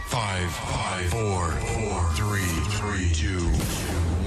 Five, four, three, two,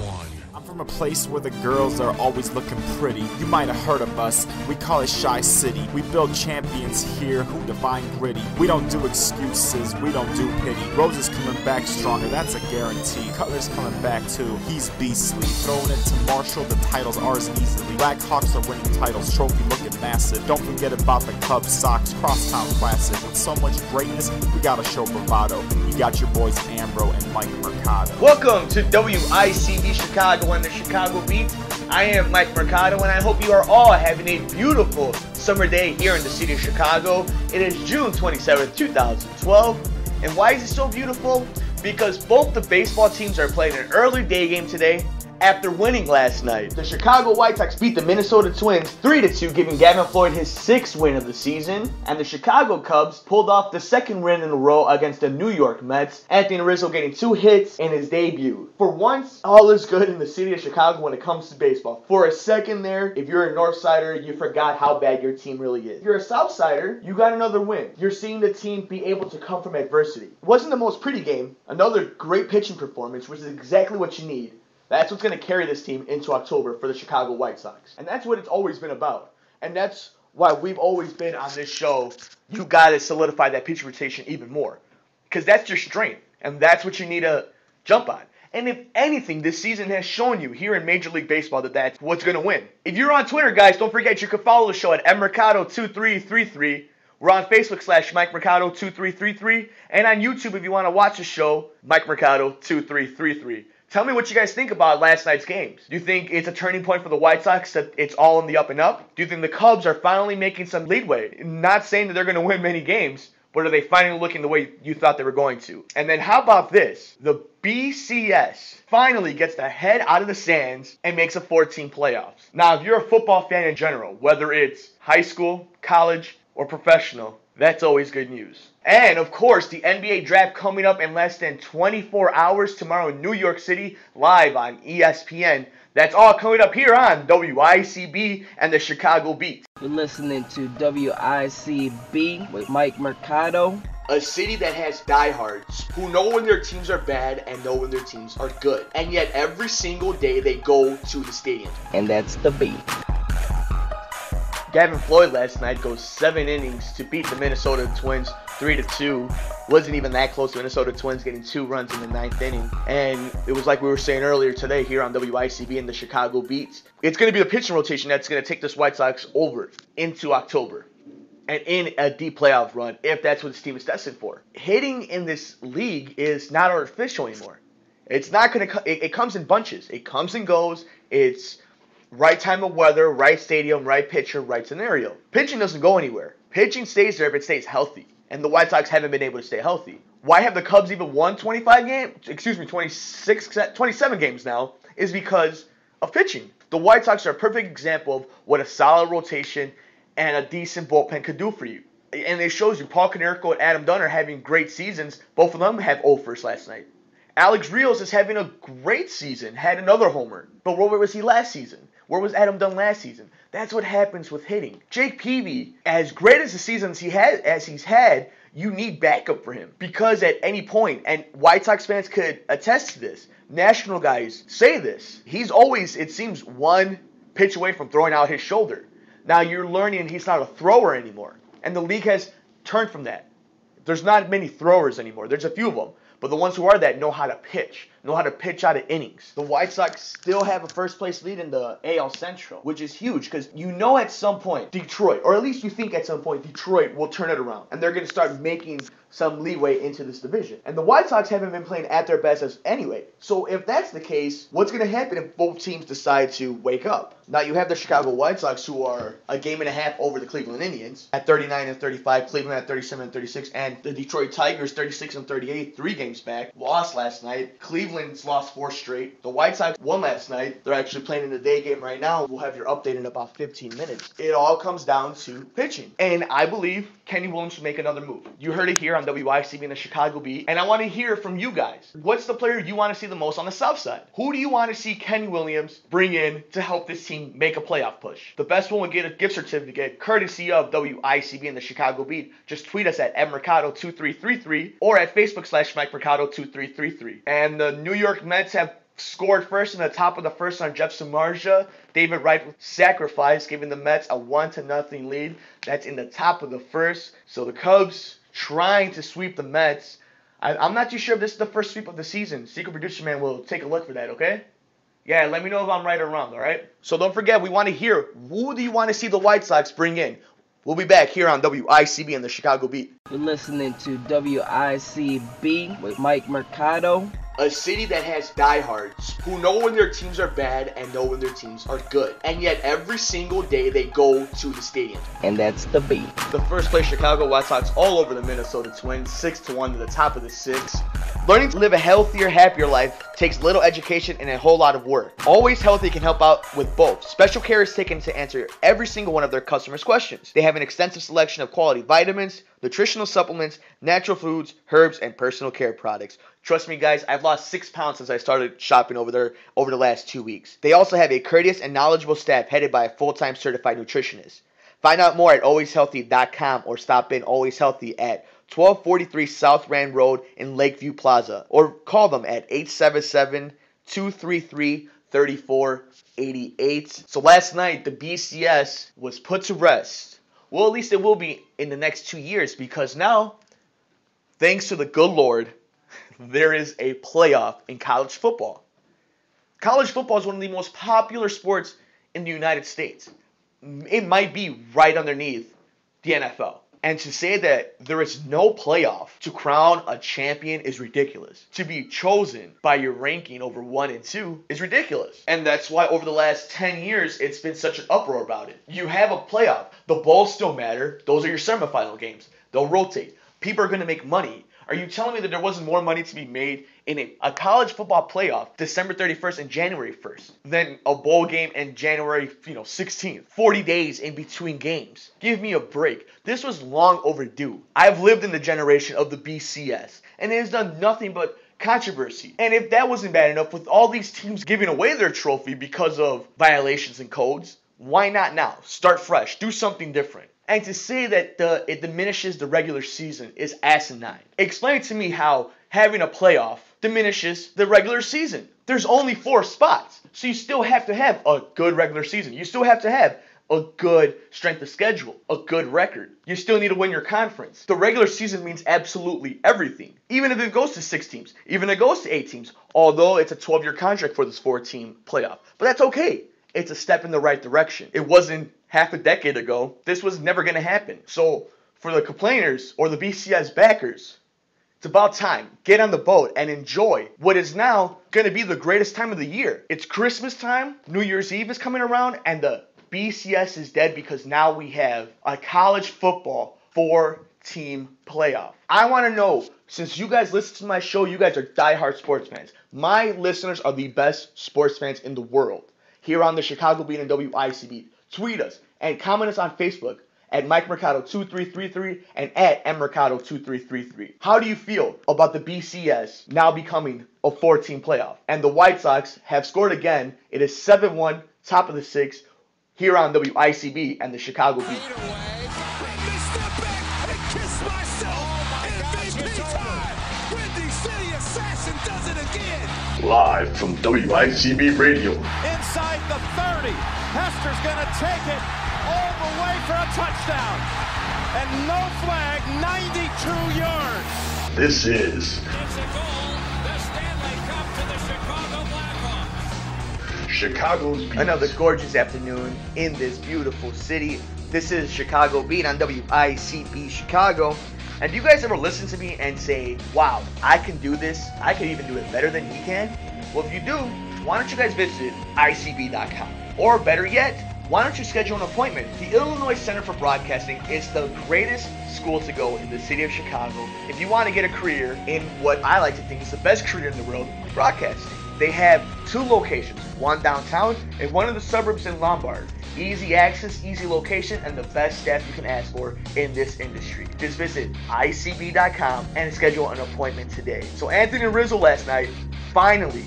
one. I'm from a place where the girls are always looking pretty. You might have heard of us, we call it Shy City. We build champions here who define gritty. We don't do excuses, we don't do pity. Rose is coming back stronger, that's a guarantee. Cutler's coming back too, he's beastly. Throwing it to Marshall, the title's ours easily. Black Hawks are winning titles, trophy looking massive. Don't forget about the Cubs, Sox, Crosstown Classic. With so much greatness, we gotta show bravado. You got your boys Ambro and Mike Mercado. Welcome to WICB Chicago and the Chicago Beat. I am Mike Mercado, and I hope you are all having a beautiful summer day here in the city of Chicago. It is June 27th, 2012. And why is it so beautiful? Because both the baseball teams are playing an early day game today after winning last night. The Chicago White Sox beat the Minnesota Twins 3-2, giving Gavin Floyd his 6th win of the season. And the Chicago Cubs pulled off the 2nd win in a row against the New York Mets, Anthony Rizzo getting 2 hits in his debut. For once, all is good in the city of Chicago when it comes to baseball. For a second there, if you're a Northsider, you forgot how bad your team really is. If you're a Southsider, you got another win. You're seeing the team be able to come from adversity. It wasn't the most pretty game. Another great pitching performance, which is exactly what you need. That's what's going to carry this team into October for the Chicago White Sox. And that's what it's always been about. And that's why we've always been on this show. You got to solidify that pitching rotation even more. Because that's your strength. And that's what you need to jump on. And if anything, this season has shown you here in Major League Baseball that that's what's going to win. If you're on Twitter, guys, don't forget you can follow the show at mmercado2333. We're on Facebook /MikeMercado2333. And on YouTube, if you want to watch the show, Mike Mercado 2333. Tell me what you guys think about last night's games. Do you think it's a turning point for the White Sox, that it's all in the up and up? Do you think the Cubs are finally making some leadway? Not saying that they're going to win many games, but are they finally looking the way you thought they were going to? And then how about this? The BCS finally gets the head out of the sands and makes a 14 playoffs. Now, if you're a football fan in general, whether it's high school, college, or professional, that's always good news. And, of course, the NBA draft coming up in less than 24 hours tomorrow in New York City, live on ESPN. That's all coming up here on WICB and the Chicago Beat. You're listening to WICB with Mike Mercado. A city that has diehards who know when their teams are bad and know when their teams are good. And yet every single day they go to the stadium. And that's the Beat. Gavin Floyd last night goes 7 innings to beat the Minnesota Twins 3-2. Wasn't even that close. The Minnesota Twins getting 2 runs in the 9th inning. And it was like we were saying earlier today here on WICB and the Chicago Beats. It's going to be the pitching rotation that's going to take this White Sox over into October and in a deep playoff run if that's what this team is destined for. Hitting in this league is not artificial anymore. It's not going to. It comes in bunches. It comes and goes. It's right time of weather, right stadium, right pitcher, right scenario. Pitching doesn't go anywhere. Pitching stays there if it stays healthy. And the White Sox haven't been able to stay healthy. Why have the Cubs even won 27 games now is because of pitching. The White Sox are a perfect example of what a solid rotation and a decent bullpen could do for you. And it shows you Paul Konerko and Adam Dunn are having great seasons. Both of them have 0 first last night. Alex Rios is having a great season, had another homer. But where was he last season? Where was Adam Dunn last season? That's what happens with hitting. Jake Peavy, as great as the seasons he's had, you need backup for him. Because at any point, and White Sox fans could attest to this, national guys say this, he's always, it seems, 1 pitch away from throwing out his shoulder. Now you're learning he's not a thrower anymore. And the league has turned from that. There's not many throwers anymore. There's a few of them. But the ones who are that know how to pitch out of innings. The White Sox still have a first-place lead in the AL Central, which is huge because you know at some point Detroit, or at least you think at some point Detroit will turn it around. And they're going to start making some leeway into this division. And the White Sox haven't been playing at their best as anyway. So if that's the case, what's going to happen if both teams decide to wake up? Now you have the Chicago White Sox who are a game and a half over the Cleveland Indians at 39-35, Cleveland at 37-36, and the Detroit Tigers 36-38, 3 games back, lost last night. Cleveland Cleveland's lost 4 straight. The White Sox won last night. They're actually playing in the day game right now. We'll have your update in about 15 minutes. It all comes down to pitching. And I believe Kenny Williams should make another move. You heard it here on WICB and the Chicago Beat. And I want to hear from you guys. What's the player you want to see the most on the South Side? Who do you want to see Kenny Williams bring in to help this team make a playoff push? The best one will get a gift certificate courtesy of WICB and the Chicago Beat. Just tweet us at @Mercado2333 or at Facebook/MikeMercado2333. And the New York Mets have scored first in the top of the first on Jeff Samardzija. David Wright with sacrifice, giving the Mets a 1-0 lead. That's in the top of the first. So the Cubs trying to sweep the Mets. I'm not too sure if this is the first sweep of the season. Secret Producer Man will take a look for that, okay? Yeah, let me know if I'm right or wrong, all right? So don't forget, we want to hear, who do you want to see the White Sox bring in? We'll be back here on WICB and the Chicago Beat. You're listening to WICB with Mike Mercado. A city that has diehards who know when their teams are bad and know when their teams are good. And yet every single day they go to the stadium. And that's the Beat. The first place Chicago White Sox all over the Minnesota Twins, 6-1 to the top of the 6. Learning to live a healthier, happier life takes little education and a whole lot of work. Always Healthy can help out with both. Special care is taken to answer every single one of their customers' questions. They have an extensive selection of quality vitamins, nutritional supplements, natural foods, herbs, and personal care products. Trust me, guys, I've lost 6 pounds since I started shopping over there over the last 2 weeks. They also have a courteous and knowledgeable staff headed by a full-time certified nutritionist. Find out more at alwayshealthy.com or stop in Always Healthy at 1243 South Rand Road in Lakeview Plaza, or call them at 877-233-3488. So last night, the BCS was put to rest. Well, at least it will be in the next 2 years, because now, thanks to the good Lord, there is a playoff in college football. College football is one of the most popular sports in the United States. It might be right underneath the NFL. And to say that there is no playoff to crown a champion is ridiculous. To be chosen by your ranking over 1 and 2 is ridiculous. And that's why over the last 10 years, it's been such an uproar about it. You have a playoff. The bowls still matter. Those are your semifinal games. They'll rotate. People are going to make money. Are you telling me that there wasn't more money to be made in a college football playoff December 31st and January 1st than a bowl game in January 16th? 40 days in between games. Give me a break. This was long overdue. I've lived in the generation of the BCS, and it has done nothing but controversy. And if that wasn't bad enough, with all these teams giving away their trophy because of violations and codes, why not now? Start fresh. Do something different. And to say that it diminishes the regular season is asinine. Explain to me how having a playoff diminishes the regular season. There's only 4 spots. So you still have to have a good regular season. You still have to have a good strength of schedule, a good record. You still need to win your conference. The regular season means absolutely everything. Even if it goes to 6 teams, even if it goes to 8 teams, although it's a 12-year contract for this 4-team playoff. But that's okay. It's a step in the right direction. It wasn't half a decade ago. This was never going to happen. So for the complainers or the BCS backers, it's about time. Get on the boat and enjoy what is now going to be the greatest time of the year. It's Christmas time. New Year's Eve is coming around, and the BCS is dead because now we have a college football 4-team playoff. I want to know, since you guys listen to my show, you guys are diehard sports fans. My listeners are the best sports fans in the world. Here on the Chicago Beat and WICB. Tweet us and comment us on Facebook at MikeMercado2333 and at MMercado2333. How do you feel about the BCS now becoming a 4-team playoff? And the White Sox have scored again. It is 7-1, top of the 6, here on WICB and the Chicago Beat. Live from WICB Radio. Inside the 30. Hester's going to take it all the way for a touchdown. And no flag, 92 yards. This is It's a goal. The Stanley Cup to the Chicago Blackhawks. Chicago's Beat. Another gorgeous afternoon in this beautiful city. This is Chicago Beat on WICB Chicago. And do you guys ever listen to me and say, wow, I can do this. I can even do it better than he can? Well, if you do, why don't you guys visit ICB.com? Or better yet, why don't you schedule an appointment? The Illinois Center for Broadcasting is the greatest school to go in the city of Chicago if you want to get a career in what I like to think is the best career in the world, broadcasting. They have 2 locations, one downtown and one in the suburbs in Lombard. Easy access, easy location, and the best staff you can ask for in this industry. Just visit icb.com and schedule an appointment today. So Anthony Rizzo last night finally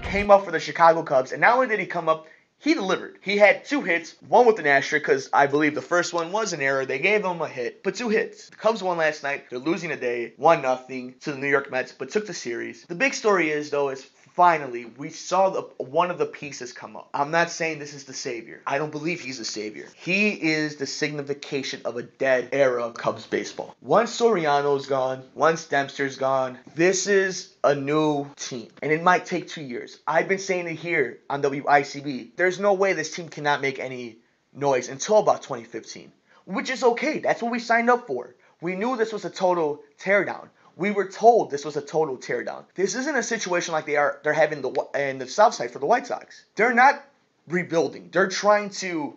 came up for the Chicago Cubs, and not only did he come up, he delivered. He had 2 hits, one with an asterisk because I believe the first one was an error. They gave him a hit, but 2 hits. The Cubs won last night. They're losing today, 1-0 to the New York Mets, but took the series. The big story is, though, is finally, we saw one of the pieces come up. I'm not saying this is the savior. I don't believe he's the savior. He is the signification of a dead era of Cubs baseball. Once Soriano's gone, once Dempster's gone, this is a new team. And it might take 2 years. I've been saying it here on WICB. There's no way this team cannot make any noise until about 2015. Which is okay. That's what we signed up for. We knew this was a total teardown. We were told this was a total teardown. This isn't a situation like they're having in the South Side for the White Sox. They're not rebuilding. They're trying to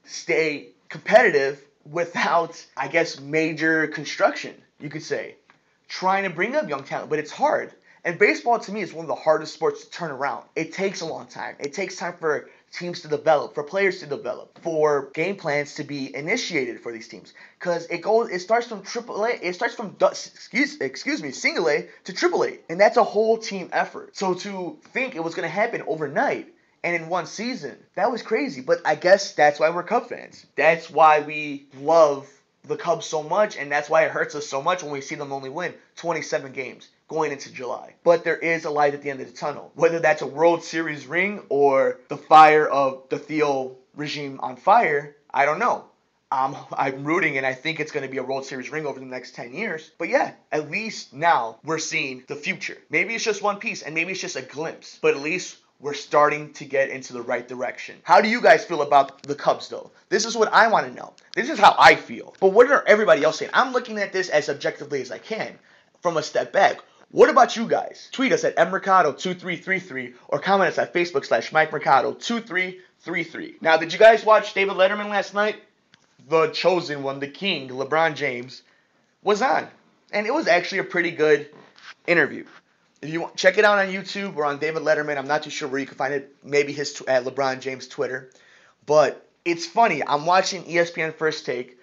stay competitive without, I guess, major construction, you could say. Trying to bring up young talent, but it's hard. And baseball, to me, is one of the hardest sports to turn around. It takes a long time. It takes time for teams to develop, for players to develop, for game plans to be initiated for these teams. Because it starts from AAA, it starts from single A to AAA, and that's a whole team effort. So to think it was going to happen overnight and in one season, that was crazy. But I guess that's why we're Cub fans. That's why we love the Cubs so much, and that's why it hurts us so much when we see them only win 27 games going into July. But there is a light at the end of the tunnel. Whether that's a World Series ring or the fire of the Theo regime on fire, I don't know. I'm rooting, and I think it's going to be a World Series ring over the next 10 years. But yeah, at least now we're seeing the future. Maybe it's just one piece, and maybe it's just a glimpse. But at least we're starting to get into the right direction. How do you guys feel about the Cubs, though? This is what I want to know. This is how I feel. But what are everybody else saying? I'm looking at this as objectively as I can from a step back. What about you guys? Tweet us at mmercado2333 or comment us at Facebook/MikeMercado2333. Now, did you guys watch David Letterman last night? The chosen one, the king, LeBron James, was on. And it was actually a pretty good interview. If you want, check it out on YouTube or on David Letterman. I'm not too sure where you can find it. Maybe at LeBron James Twitter. But it's funny. I'm watching ESPN First Take,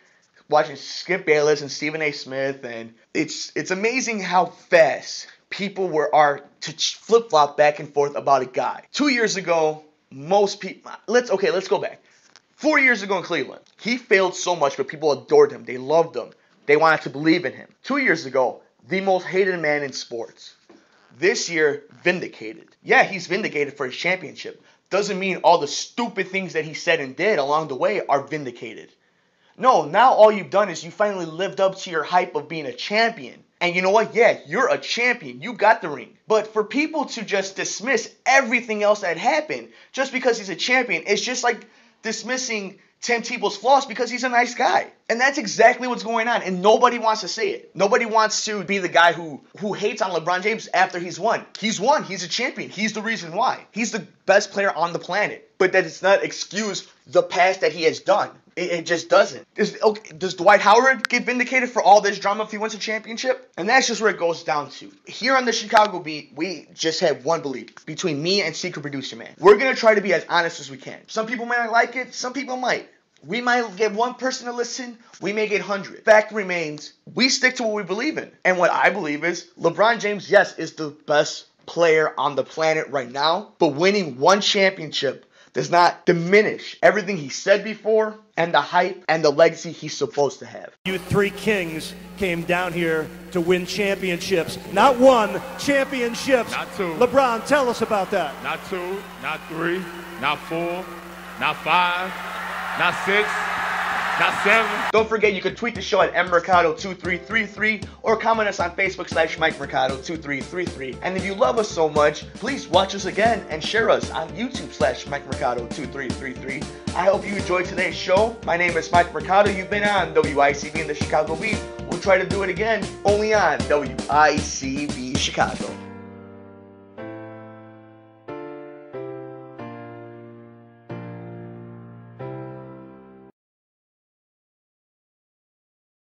watching Skip Bayless and Stephen A. Smith, and it's amazing how fast people are to flip-flop back and forth about a guy. 2 years ago, most people... Let's go back. 4 years ago in Cleveland, he failed so much, but people adored him. They loved him. They wanted to believe in him. 2 years ago, the most hated man in sports. This year, vindicated. Yeah, he's vindicated for his championship. Doesn't mean all the stupid things that he said and did along the way are vindicated. No, now all you've done is you finally lived up to your hype of being a champion. And you know what? Yeah, you're a champion. You got the ring. But for people to just dismiss everything else that happened just because he's a champion, it's just like dismissing Tim Tebow's flaws because he's a nice guy. And that's exactly what's going on. And nobody wants to say it. Nobody wants to be the guy who hates on LeBron James after he's won. He's won. He's a champion. He's the reason why. He's the best player on the planet. But that does not excuse the past that he has done. It just doesn't. Does Dwight Howard get vindicated for all this drama if he wins a championship? And that's just where it goes down to. Here on the Chicago Beat, we just have one belief between me and Secret Producer Man. We're going to try to be as honest as we can. Some people might not like it. Some people might. We might get one person to listen. We may get 100. Fact remains, we stick to what we believe in. And what I believe is LeBron James, yes, is the best player on the planet right now. But winning one championship does not diminish everything he said before and the hype and the legacy he's supposed to have. You 3 kings came down here to win championships. Not 1, championships. Not 2. LeBron, tell us about that. Not 2, not 3, not 4, not 5, not 6, not 7. Don't forget, you can tweet the show at mmercado2333 or comment us on Facebook/MikeMercado2333. And if you love us so much, please watch us again and share us on YouTube/MikeMercado2333. I hope you enjoyed today's show. My name is Mike Mercado. You've been on WICB and the Chicago Beat. We'll try to do it again, only on WICB Chicago.